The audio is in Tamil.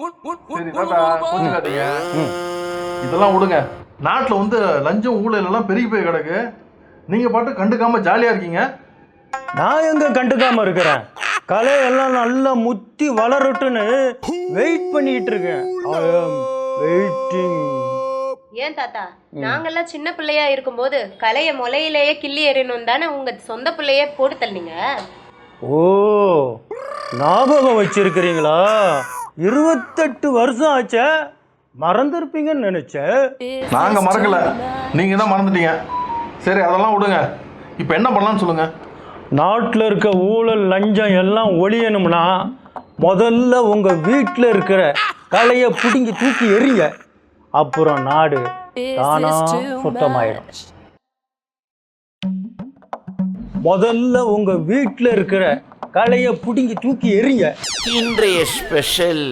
சரி தாத்தா கொஞ்சாதீங்க. இதெல்லாம் விடுங்க. நாட்டில் வந்து லஞ்சம் ஊழல் எல்லாம் பெருகி போய் கிடக்கு. நீங்க பாட்டு கண்டுக்காம ஜாலியா இருக்கீங்க. நான் எங்க கண்டுக்காம இருக்கிறேன். கலையெல்லாம் நல்லா முத்தி வளரட்டுன்னு வெயிட் பண்ணிட்டு இருக்கேன். ஐ ஆம் வெயிட்டிங். ஏன் தாத்தா, நாங்கெல்லாம் சின்ன பிள்ளையா இருக்கும்போது கலைய முளையிலேயே கிள்ளி எறியணும் தானே உங்க சொந்த பிள்ளையே போட்டு தள்ளீங்க. ஓ, ஞாபகம் வச்சிருக்கிறீங்களா? 28 வருஷம் ஆச்சே, மறந்துருப்பீங்கன்னு நினைச்சேன். நாங்க மறக்கல, நீங்க தான் மறந்துட்டீங்க. சரி அதெல்லாம் விடுங்க. இப்போ என்ன பண்ணலாம்னு சொல்லுங்க. நாட்டில் இருக்க ஊழல் லஞ்சம் எல்லாம் ஒழியணும்னா முதல்ல உங்கள் வீட்டில் இருக்கிற கலையை பிடுங்கி தூக்கி எறிங்க. அப்புறம் நாடு தானா சுத்தமாயிடும். முதல்ல உங்கள் வீட்டில் இருக்கிற கலையை பிடுங்கி தூக்கி எறிங்க. இன்றைய ஸ்பெஷல்